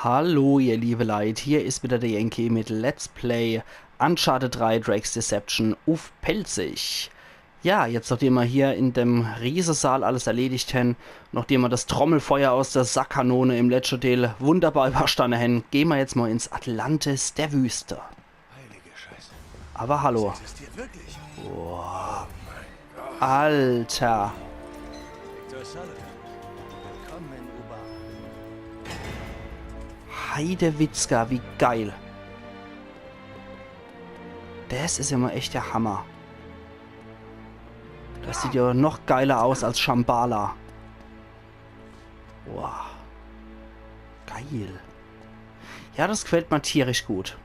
Hallo ihr liebe Leute, hier ist wieder der Yankee mit Let's Play Uncharted 3 Drake's Deception auf Pelzig. Ja, jetzt nachdem wir hier in dem Riesensaal alles erledigt haben, nachdem wir das Trommelfeuer aus der Sackkanone im letzten Teil wunderbar überstanden haben, gehen wir jetzt mal ins Atlantis der Wüste. Heilige Scheiße. Aber hallo. Das existiert wirklich. Boah. Alter. Victor Sullivan. Willkommen in Ubar. Heidewitzka, wie geil. Das ist ja mal echt der Hammer. Das sieht ja noch geiler aus als Shambhala. Wow. Geil. Ja, das gefällt mir tierisch gut.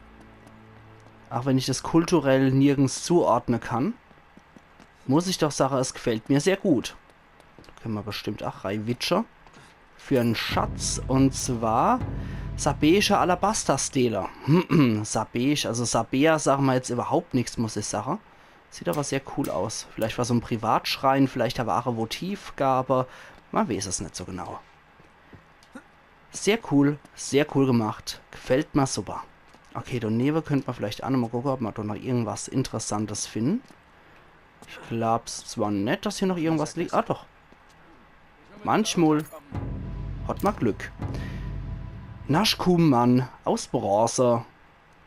Auch wenn ich das kulturell nirgends zuordnen kann, muss ich doch sagen, es gefällt mir sehr gut. Da können wir bestimmt auch reinwitschen. Für einen Schatz. Und zwar Sabesche Alabaster-Stele. Sabech, also Sabea sagen wir jetzt überhaupt nichts, muss ich sagen. Sieht aber sehr cool aus. Vielleicht war so ein Privatschrein, vielleicht aber auch eine Votivgabe. Man weiß es nicht so genau. Sehr cool gemacht. Gefällt mir super. Okay, daneben könnte man vielleicht auch noch mal gucken, ob wir da noch irgendwas Interessantes finden. Ich glaube es zwar nicht, dass hier noch irgendwas liegt. Ah, doch. Manchmal hat man Glück. Naschkuhmann aus Bronze.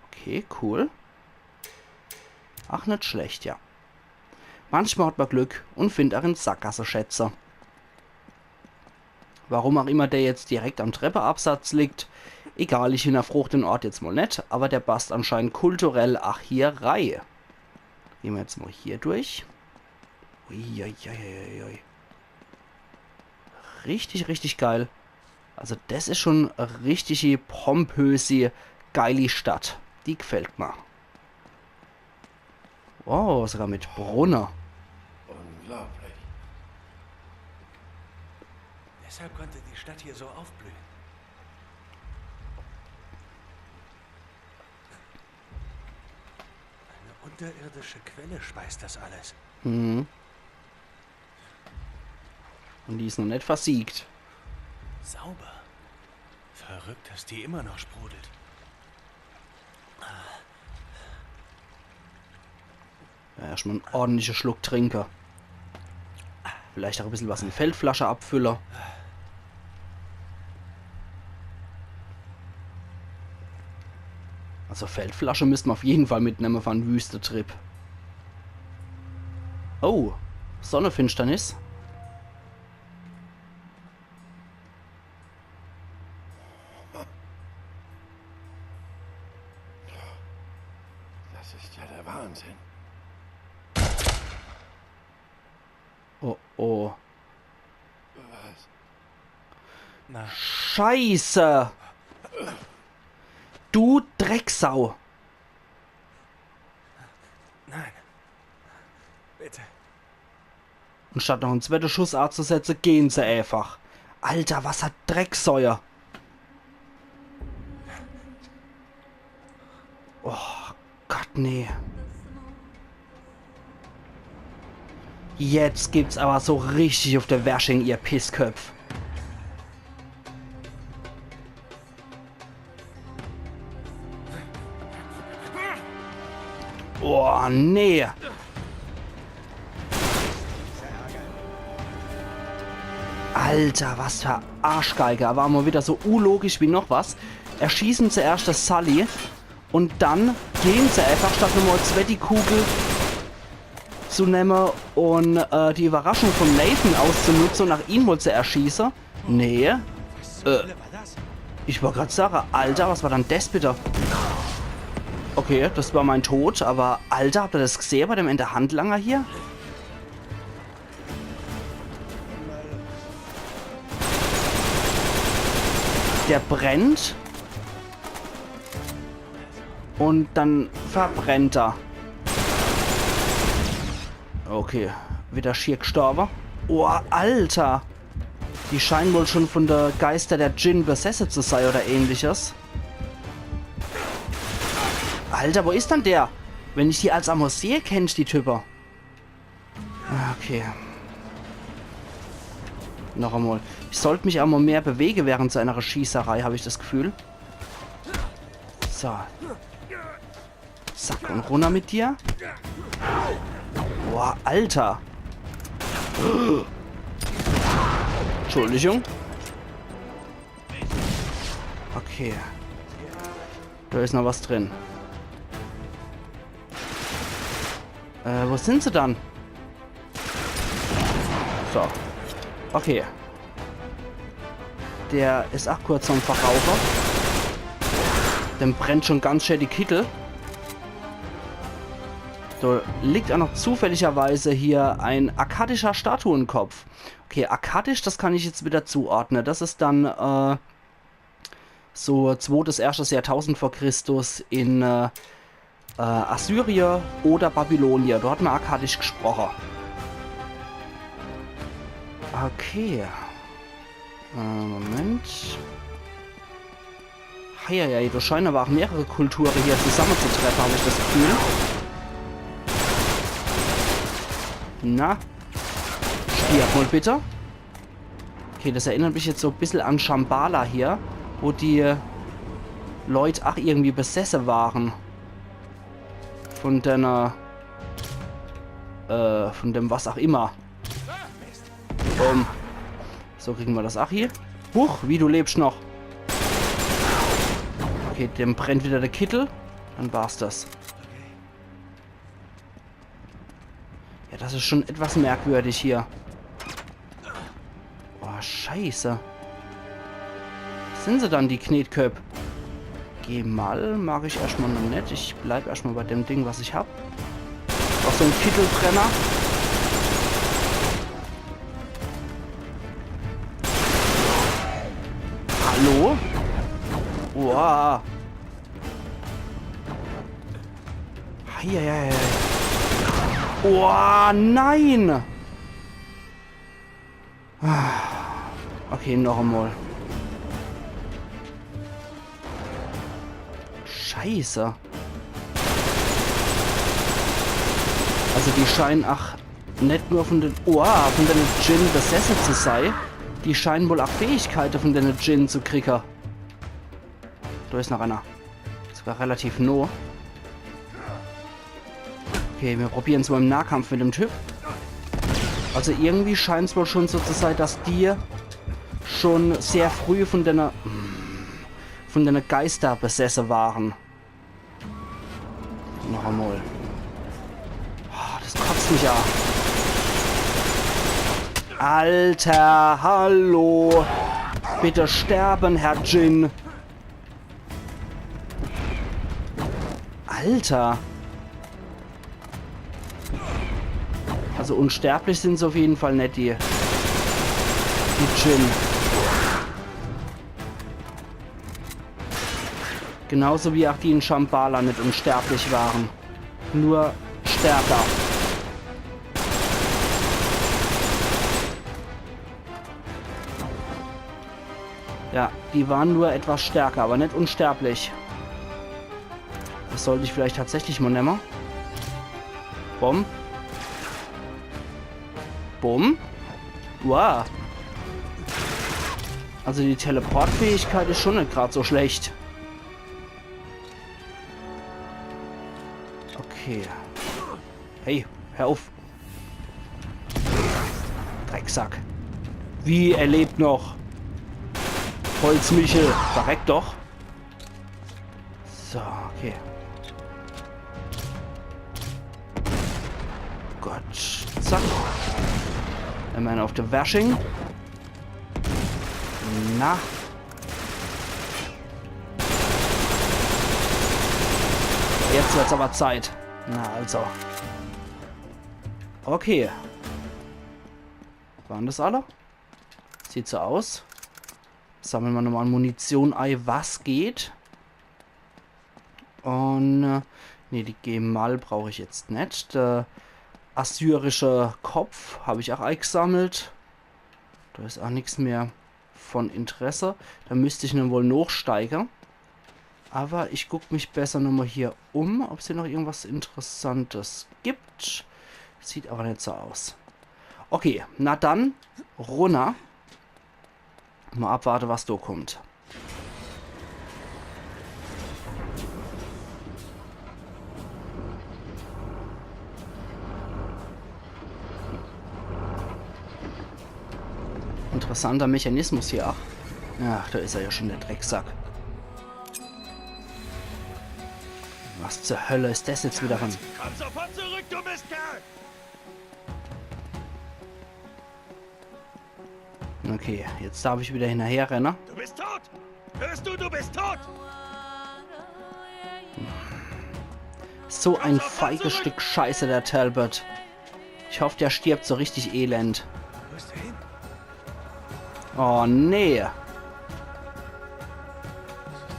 Okay, cool. Ach, nicht schlecht, ja. Manchmal hat man Glück und findet auch in Sackgasse-Schätze. Warum auch immer der jetzt direkt am Treppeabsatz liegt. Egal, ich hinterfrage den Ort jetzt mal nicht, aber der passt anscheinend kulturell auch hier rein. Gehen wir jetzt mal hier durch. Uiuiuiui. Richtig, richtig geil. Also das ist schon eine richtige pompöse, geile Stadt. Die gefällt mir. Oh, sogar mit Brunner. Unglaublich. Deshalb konnte die Stadt hier so aufblühen. Eine unterirdische Quelle speist das alles. Mhm. Und die ist noch nicht versiegt. Sauber. Verrückt, dass die immer noch sprudelt. Ja, erstmal einen ordentlichen Schluck trinken. Vielleicht auch ein bisschen was in die Feldflasche abfüllen. Also Feldflasche müssten wir auf jeden Fall mitnehmen für einen Wüstetrip. Oh, Sonnenfinsternis. Das ist ja der Wahnsinn. Oh, oh. Was? Na, Scheiße! Du Drecksau! nein. Bitte. Und statt noch einen zweiten Schuss abzusetzen, gehen sie einfach. Alter, was hat Drecksäure? Oh Gott, nee. Jetzt gibt's aber so richtig auf der Washing, ihr Pissköpf. Oh, nee. Alter, was für Arschgeige. Aber mal wieder so unlogisch wie noch was. Erschießen zuerst das Sully und dann gehen sie einfach, statt nochmal die Kugel zu nehmen und die Überraschung von Nathan auszunutzen und nach ihm wohl zu erschießen. Nee. Ich wollte gerade sagen, Alter, was war dann das bitte? Okay, das war mein Tod, aber Alter, habt ihr das gesehen bei dem Ende Handlanger hier? Der brennt. Und dann verbrennt er. Okay, wieder schier gestorben. Oh, Alter. Die scheinen wohl schon von der Geister der Djinn besessen zu sein oder ähnliches. Alter, wo ist dann der? Wenn ich die als Amos sehe, kenne ich die Typer. Okay. Noch einmal. Ich sollte mich auch mal mehr bewegen während so einer Schießerei, habe ich das Gefühl. So. Zack, und runter mit dir. Boah, Alter. Entschuldigung. Okay. Da ist noch was drin. Wo sind sie dann? So. Okay. Der ist auch kurz am Verraucher. Dem brennt schon ganz schön die Kittel. So, liegt auch noch zufälligerweise hier ein akkadischer Statuenkopf. Okay, akkadisch, das kann ich jetzt wieder zuordnen. Das ist dann so 2. 1. Jahrtausend vor Christus in Assyrien oder Babylonien. Dort hat man akkadisch gesprochen. Okay. Moment. Heieiei, da scheinen aber auch mehrere Kulturen hier zusammenzutreffen, habe ich das Gefühl. Na? Stirb mal bitte. Okay, das erinnert mich jetzt so ein bisschen an Shambhala hier, wo die Leute auch irgendwie besessen waren. Von deiner... von dem was auch immer. So kriegen wir das auch hier. Huch, wie du lebst noch. Okay, dem brennt wieder der Kittel. Dann war's das. Ja, das ist schon etwas merkwürdig hier. Boah, scheiße. Sind sie dann, die Knetköp? Geh mal, mag ich erstmal noch nicht. Ich bleib erstmal bei dem Ding, was ich hab. Auch so ein Kittelbrenner. Hallo? Wow. Heieiei. Oh, nein! Okay, noch einmal. Scheiße. Also die scheinen auch nicht nur von den Djinn besessen zu sein. Die scheinen wohl auch Fähigkeiten von den Djinn zu kriegen. Da ist noch einer. Sogar relativ nah. Okay, wir probieren es mal im Nahkampf mit dem Typ. Also irgendwie scheint es wohl schon so zu sein, dass die schon sehr früh von den Geister besessen waren. Noch einmal. Oh, das kotzt mich an. Alter, hallo. Bitte sterben, Herr Djinn. Alter. Also unsterblich sind sie auf jeden Fall nicht, die Djinn. Genauso wie auch die in Shambhala nicht unsterblich waren. Nur stärker. Ja, die waren nur etwas stärker, aber nicht unsterblich. Das sollte ich vielleicht tatsächlich mal nehmen. Bumm. Bumm. Wow. Also die Teleportfähigkeit ist schon nicht gerade so schlecht. Okay. Hey, hör auf. Drecksack. Wie, er lebt noch? Holzmichel. Verreckt doch. So, okay. Gott. Zack. Einmal auf der Washing. Na. Jetzt wird's aber Zeit. Na also. Okay. Waren das alle? Sieht so aus. Sammeln wir nochmal Munition ein, was geht. Und ne, die Gemal brauche ich jetzt nicht. Der assyrische Kopf habe ich auch eingesammelt. Da ist auch nichts mehr von Interesse. Da müsste ich dann wohl noch steigern. Aber ich gucke mich besser nochmal hier um, ob es hier noch irgendwas Interessantes gibt. Sieht aber nicht so aus. Okay, na dann, runter. Mal abwarten, was da kommt. Interessanter Mechanismus hier. Ach, da ist er ja schon, der Drecksack. Was zur Hölle ist das jetzt wieder von... Komm sofort zurück, du Mistkerl! Okay, jetzt darf ich wieder hinterher rennen. Du bist tot! Hörst du, du bist tot! So ein feiges Stück Scheiße, der Talbot. Ich hoffe, der stirbt so richtig elend. Wo ist er hin? Oh, nee. Das ist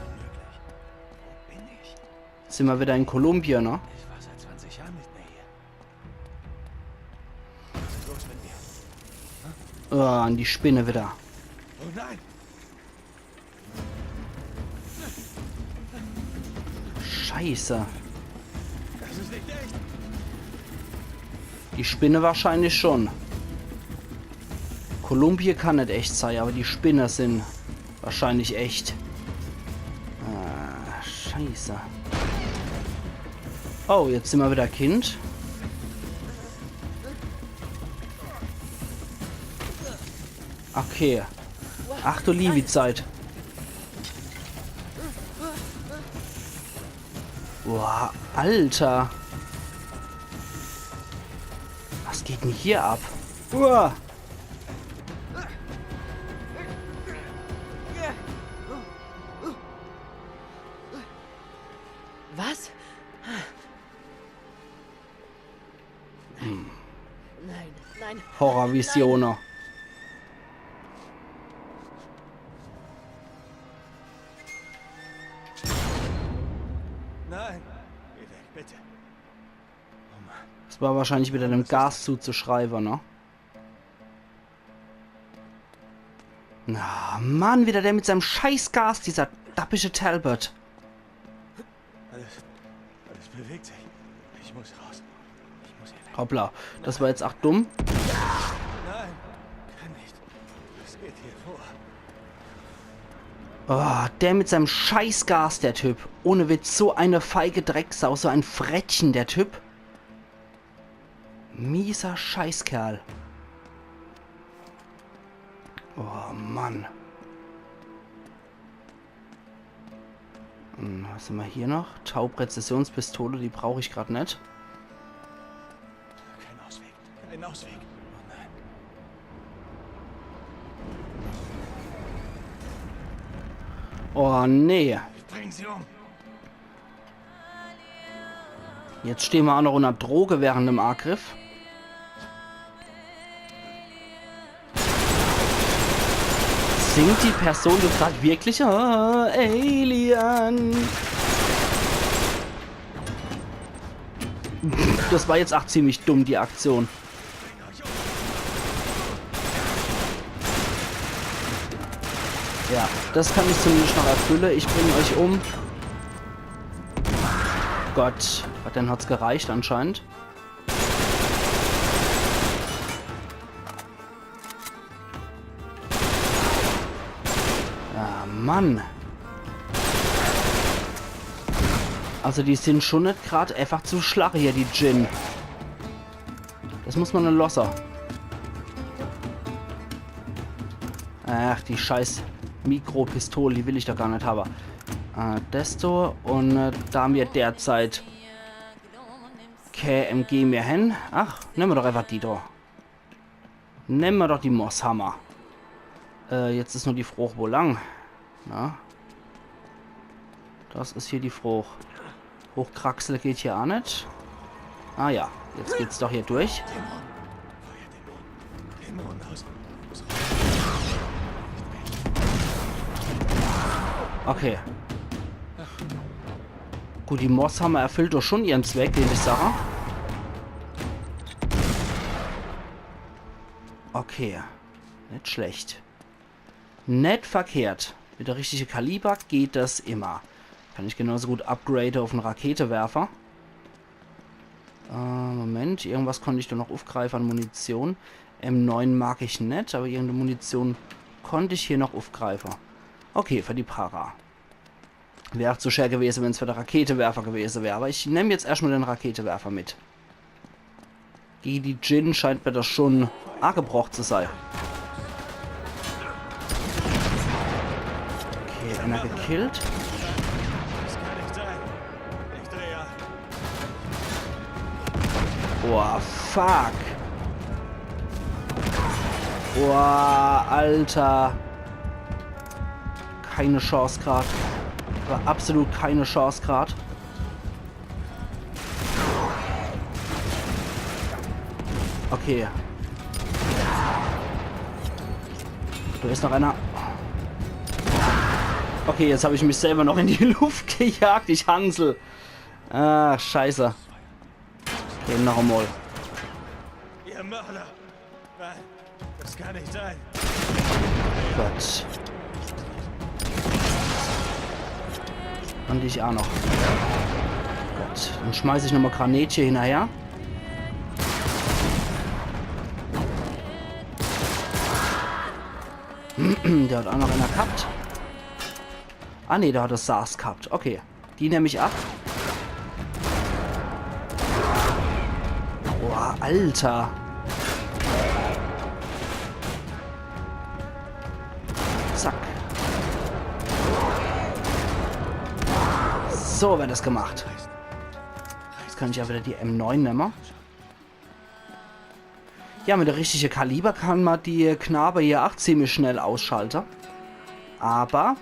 unmöglich. Wo bin ich? Jetzt sind wir wieder in Kolumbien, ne? Ich war seit 20 Jahren nicht mehr hier. Was ist los mit mir? Oh, an die Spinne wieder. Oh nein! Scheiße. Das ist nicht echt! Die Spinne wahrscheinlich schon. Kolumbien kann nicht echt sein, aber die Spinner sind wahrscheinlich echt. Ah, scheiße. Oh, jetzt sind wir wieder Kind. Okay. Ach du liebe Zeit. Boah, Alter. Was geht denn hier ab? Uah. Was? Nein. Nein, nein. Horrorvisioner. Nein! Geh weg, bitte! Oh Mann. Das war wahrscheinlich wieder dem Gas zuzuschreiben, ne? Na, Mann, wieder der mit seinem scheiß Gas, dieser dappische Talbot. Alles bewegt sich. Ich muss raus. Ich muss hier weg. Hoppla, das war jetzt auch dumm. Nein! Kann nicht. Was geht hier vor? Oh, der mit seinem scheiß Gas, der Typ. Ohne Witz, so eine feige Drecksau, so ein Frettchen, der Typ. Mieser Scheißkerl. Oh, Mann. Was haben wir hier noch? Taubpräzisionspistole, die brauche ich gerade nicht. Kein Ausweg. Kein Ausweg. Oh nein. Oh, nee. Ich bring sie um. Jetzt stehen wir auch noch unter Droge während dem Angriff. Singt die Person gerade wirklich? Oh, Alien. Das war jetzt auch ziemlich dumm, die Aktion. Ja, das kann ich zumindest noch erfüllen. Ich bringe euch um. Gott, dann hat's gereicht anscheinend. Ah, Mann. Also die sind schon nicht gerade einfach zu schlag hier, die Djinn. Das muss man eine Losser. Ach, die scheiß Mikropistole, die will ich doch gar nicht haben. Desto und da haben wir derzeit KMG mehr hin. Ach, nehmen wir doch einfach die da. Nehmen wir doch die Mosshammer. Jetzt ist nur die Frucht wo lang. Na? Das ist hier die Frucht. Hochkraxel geht hier auch nicht. Ah ja, jetzt geht's doch hier durch. Dämon aus. Okay. Gut, die Mosshammer erfüllt doch schon ihren Zweck, den ich sage. Okay. Nicht schlecht. Nicht verkehrt. Mit der richtigen Kaliber geht das immer. Kann ich genauso gut upgraden auf einen Raketewerfer. Moment, irgendwas konnte ich da noch aufgreifen an Munition. M9 mag ich nicht, aber irgendeine Munition konnte ich hier noch aufgreifen. Okay, für die Para. Wäre zu schwer gewesen, wenn es für den Raketewerfer gewesen wäre. Aber ich nehme jetzt erstmal den Raketewerfer mit. Gegen die Djinn scheint mir das schon angebracht zu sein. Okay, einer gekillt. Das kann nicht sein. Ich drehe ab. Boah, fuck. Boah, Alter. Keine Chance gerade. War absolut keine Chance gerade. Okay. Da ist noch einer. Okay, jetzt habe ich mich selber noch in die Luft gejagt, ich Hansel. Ach, scheiße. Okay, noch einmal. Ihr Mörder. Nein, das kann nicht sein. Gott. Und ich auch noch. Gott. Dann schmeiße ich nochmal Granätchen hinterher. Der hat auch noch einer gehabt. Ah ne, der hat das SARS gehabt. Okay. Die nehme ich ab. Boah, Alter. Zack. So wird das gemacht. Jetzt kann ich ja wieder die M9 nehmen. Ja, mit der richtigen Kaliber kann man die Knabe hier auch ziemlich schnell ausschalten. Aber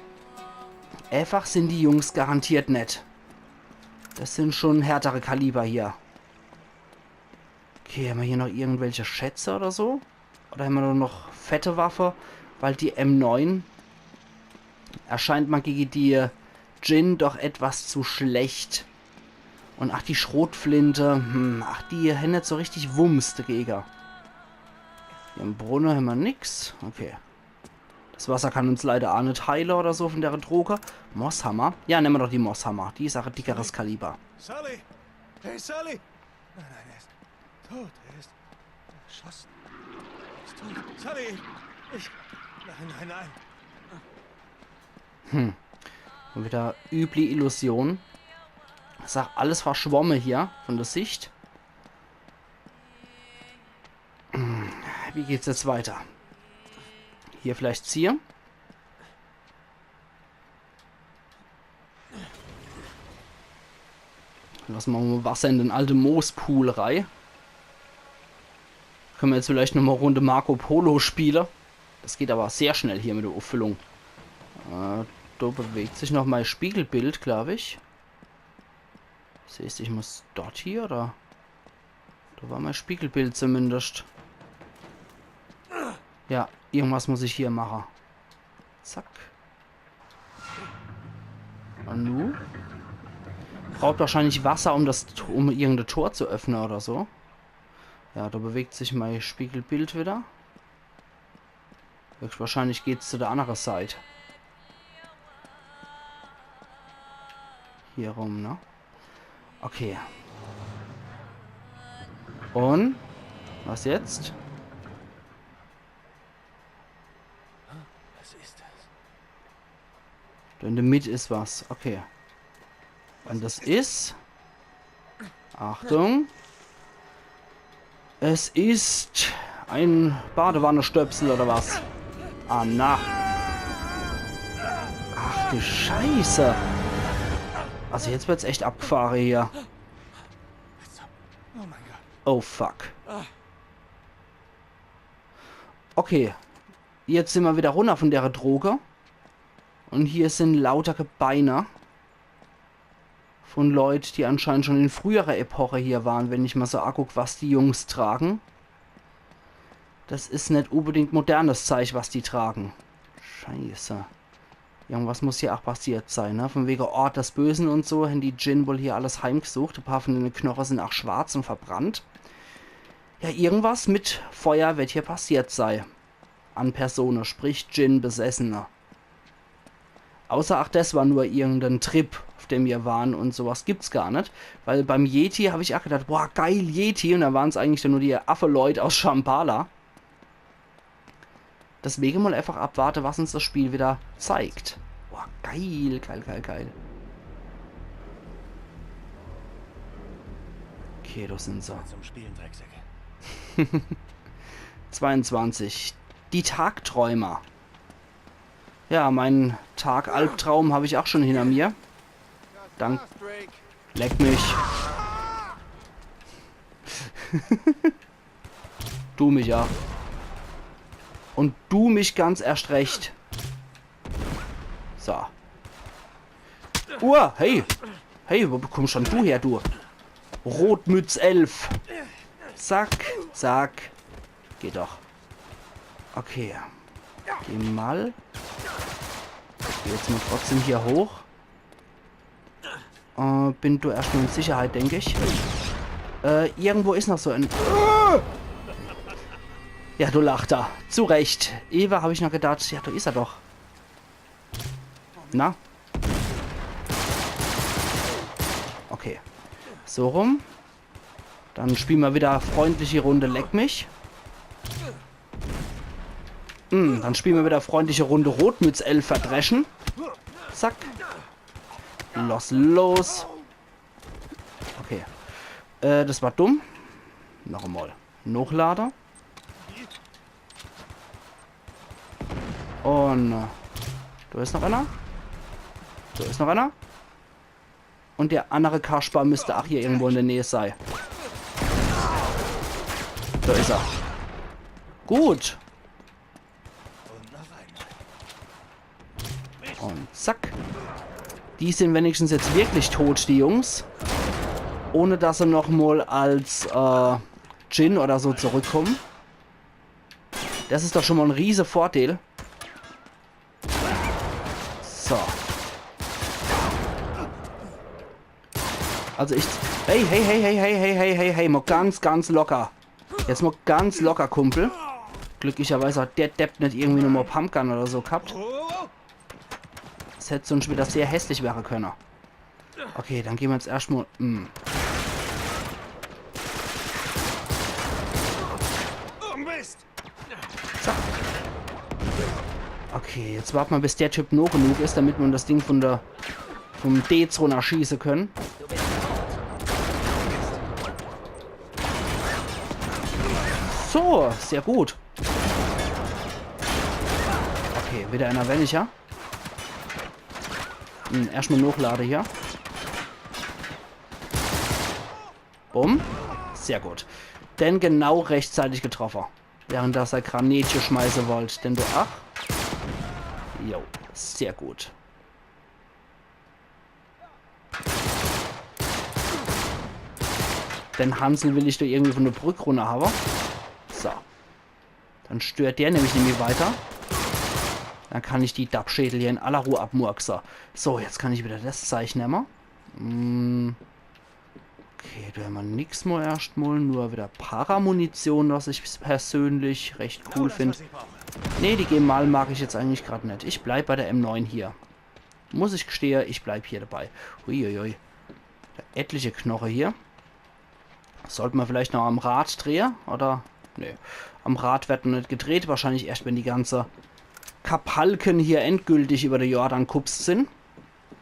einfach sind die Jungs garantiert nett. Das sind schon härtere Kaliber hier. Okay, haben wir hier noch irgendwelche Schätze oder so? Oder haben wir nur noch fette Waffe? Weil die M9 erscheint mal gegen die Djinn doch etwas zu schlecht. Und ach, die Schrotflinte. Ach, die haben nicht so richtig Wumms dagegen. Hier im Brunnen haben wir nix. Okay. Das Wasser kann uns leider auch nicht heilen oder so von der Droge. Mosshammer. Ja, nehmen wir doch die Mosshammer. Die ist auch ein dickeres Kaliber. Sully! Hey, Sully! Nein, er ist tot. Er ist erschossen. Er ist tot. Sully! Nein. Und wieder üble Illusion. Ich sag, alles verschwommen hier von der Sicht. Wie geht's jetzt weiter? Hier vielleicht ziehen. Lassen wir mal Wasser in den alten Moospool rein. Können wir jetzt vielleicht noch mal Runde Marco Polo spielen. Das geht aber sehr schnell hier mit der Auffüllung. Da bewegt sich noch mein Spiegelbild, glaube ich. Siehst du, ich muss dort hier, oder? Da war mein Spiegelbild zumindest. Ja, irgendwas muss ich hier machen. Zack. Und nu? Braucht wahrscheinlich Wasser, um irgendein Tor zu öffnen oder so. Ja, da bewegt sich mein Spiegelbild wieder. Wahrscheinlich geht es zu der anderen Seite. Hier rum, ne? Okay. Und? Was jetzt? Was ist das? Da in der Mitte ist was. Okay. Und das ist... Achtung. Es ist ein Badewannenstöpsel oder was? Ah, na. Ach du Scheiße. Also jetzt wird's echt abgefahren hier. Oh mein Gott. Oh fuck. Okay. Jetzt sind wir wieder runter von der Droge. Und hier sind lauter Gebeine. Von Leuten, die anscheinend schon in früherer Epoche hier waren, wenn ich mal so angucke, was die Jungs tragen. Das ist nicht unbedingt modernes Zeug, was die tragen. Scheiße. Irgendwas muss hier auch passiert sein, ne? Von wegen Ort des Bösen und so, haben die Djinn wohl hier alles heimgesucht. Ein paar von den Knochen sind auch schwarz und verbrannt. Ja, irgendwas mit Feuer wird hier passiert sein. An Personen, sprich Djinn-Besessene. Außer ach, das war nur irgendein Trip, auf dem wir waren und sowas gibt's gar nicht. Weil beim Yeti habe ich auch gedacht, boah, geil, Yeti. Und da waren es eigentlich nur die Affe-Leute aus Shambhala. Deswegen mal einfach abwarten, was uns das Spiel wieder zeigt. Boah, geil, geil. Okay, das sind sie. Zum Spielen, Drecksäcke. 22. Die Tagträumer. Ja, meinen Tag-Albtraum habe ich auch schon hinter mir. Dank. Leck mich. Du mich ja. Und du mich ganz erst recht. So. Hey. Hey, wo kommst schon du her, du? Rotmütz 11. Zack, zack. Geht doch. Okay. Geh mal. Geh jetzt mal trotzdem hier hoch. Bin du erstmal in Sicherheit, denke ich. Irgendwo ist noch so ein... Ja, du lacht da. Zu Recht. Eva, habe ich noch gedacht. Ja, da ist er doch. Na? Okay. So rum. Dann spielen wir wieder freundliche Runde Leck mich. Dann spielen wir wieder freundliche Runde Rotmütz 11 verdreschen. Zack. Los. Okay. Das war dumm. Noch einmal. Hochlader. Und da ist noch einer. Da ist noch einer. Und der andere Kasper müsste auch hier irgendwo in der Nähe sein. Da ist er. Gut. Und zack. Die sind wenigstens jetzt wirklich tot, die Jungs. Ohne dass sie nochmal als Djinn oder so zurückkommen. Das ist doch schon mal ein riesen Vorteil. So. Also ich... Hey, mal ganz locker. Jetzt mal ganz locker, Kumpel. Glücklicherweise hat der Depp nicht irgendwie nochmal Pumpgun oder so gehabt. Das hätte sonst wieder sehr hässlich werden können. Okay, dann gehen wir jetzt erstmal... So. Okay, jetzt warten wir, bis der Typ noch genug ist, damit wir das Ding vom D-Zone erschießen können. So, sehr gut. Okay, wieder einer weniger. Erstmal Hochlade hier. Bumm. Sehr gut. Denn genau rechtzeitig getroffen. Während das er Granatchen schmeißen wollt. Denn du... Ach. Jo. Sehr gut. Den Hansel will ich da irgendwie von der Brücke runter haben. So. Dann stört der nämlich weiter. Dann kann ich die Dappschädel hier in aller Ruhe abmurksen. So, jetzt kann ich wieder das Zeichen nehmen. Okay, da haben wir nichts mehr erstmal. Nur wieder Paramunition, was ich persönlich recht cool finde. Ne, die Gemal mag ich jetzt eigentlich gerade nicht. Ich bleibe bei der M9 hier. Muss ich gestehen, ich bleibe hier dabei. Uiuiui. Da etliche Knochen hier. Sollten wir vielleicht noch am Rad drehen? Oder? Ne. Am Rad wird noch nicht gedreht. Wahrscheinlich erst, wenn die ganze Kapalken hier endgültig über den Jordan kupst sind.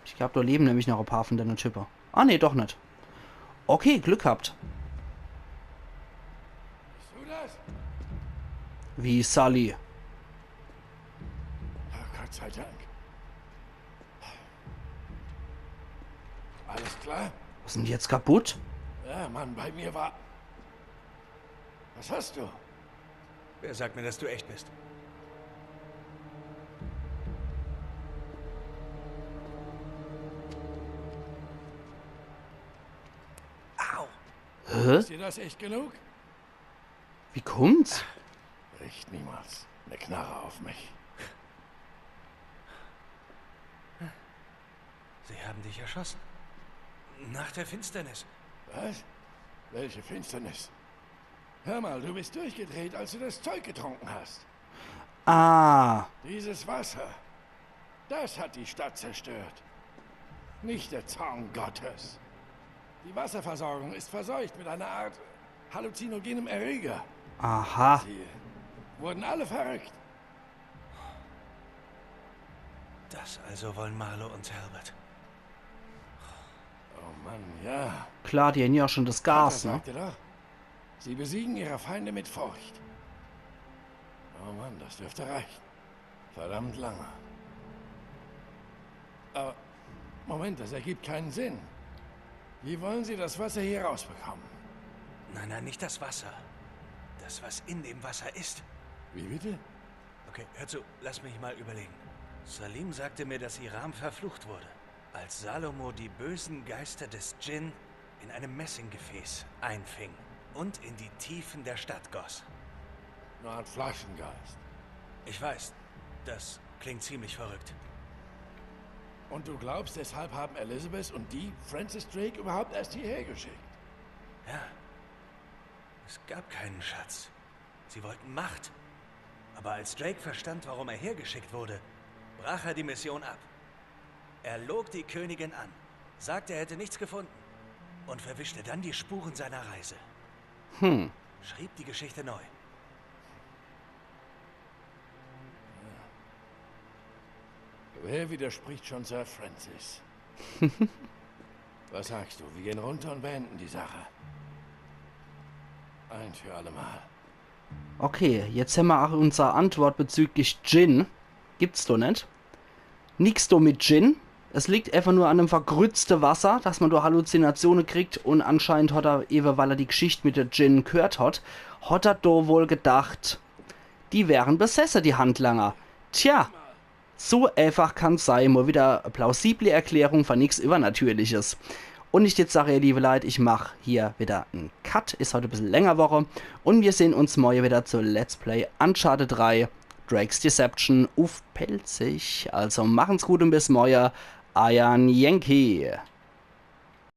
Ich glaube, da leben nämlich noch ein paar von den Typen. Ah, ne, doch nicht. Okay, Glück habt. Wie Sully. Gott sei Dank. Alles klar? Was ist denn jetzt kaputt? Ja, Mann, bei mir war... Was hast du? Wer sagt mir, dass du echt bist? Au! Hä? Ist dir das echt genug? Wie kommt's? Richt niemals eine Knarre auf mich. Sie haben dich erschossen. Nach der Finsternis. Was? Welche Finsternis? Hör mal, du bist durchgedreht, als du das Zeug getrunken hast. Ah. Dieses Wasser, das hat die Stadt zerstört. Nicht der Zorn Gottes. Die Wasserversorgung ist verseucht mit einer Art halluzinogenem Erreger. Aha. Sie wurden alle verrückt. Das also wollen Marlo und Herbert. Oh Mann, ja. Klar, die haben ja auch schon das Gas, ne? Sagte doch, sie besiegen ihre Feinde mit Furcht. Oh Mann, das dürfte reichen. Verdammt lange. Moment, das ergibt keinen Sinn. Wie wollen Sie das Wasser hier rausbekommen? Nein, nein, nicht das Wasser. Das, was in dem Wasser ist. Wie bitte? Okay, hör zu, lass mich mal überlegen. Salim sagte mir, dass Iram verflucht wurde, als Salomo die bösen Geister des Djinn in einem Messinggefäß einfing und in die Tiefen der Stadt goss. Nur ein Flaschengeist. Ich weiß, das klingt ziemlich verrückt. Und du glaubst, deshalb haben Elizabeth und die Francis Drake überhaupt erst hierher geschickt? Ja. Es gab keinen Schatz. Sie wollten Macht. Aber als Drake verstand, warum er hergeschickt wurde, brach er die Mission ab. Er log die Königin an, sagte, er hätte nichts gefunden und verwischte dann die Spuren seiner Reise. Schrieb die Geschichte neu. Wer widerspricht schon Sir Francis? Was sagst du? Wir gehen runter und beenden die Sache. Ein für alle Mal. Okay, jetzt haben wir auch unsere Antwort bezüglich Djinn. Gibt's doch nicht. Nix do mit Djinn. Es liegt einfach nur an dem vergrützten Wasser, dass man da Halluzinationen kriegt. Und anscheinend hat er, eben weil er die Geschichte mit der Djinn gehört hat er da wohl gedacht, die wären besessen, die Handlanger. Tja, so einfach kann's sein. Mal wieder eine plausible Erklärung von nichts Übernatürliches. Und ich jetzt sage, ihr liebe Leute, ich mache hier wieder einen Cut. Ist heute ein bisschen länger Woche. Und wir sehen uns morgen wieder zu Let's Play Uncharted 3 Drake's Deception auf Pelzig. Also machen's gut und bis morgen. Ayan Yankee.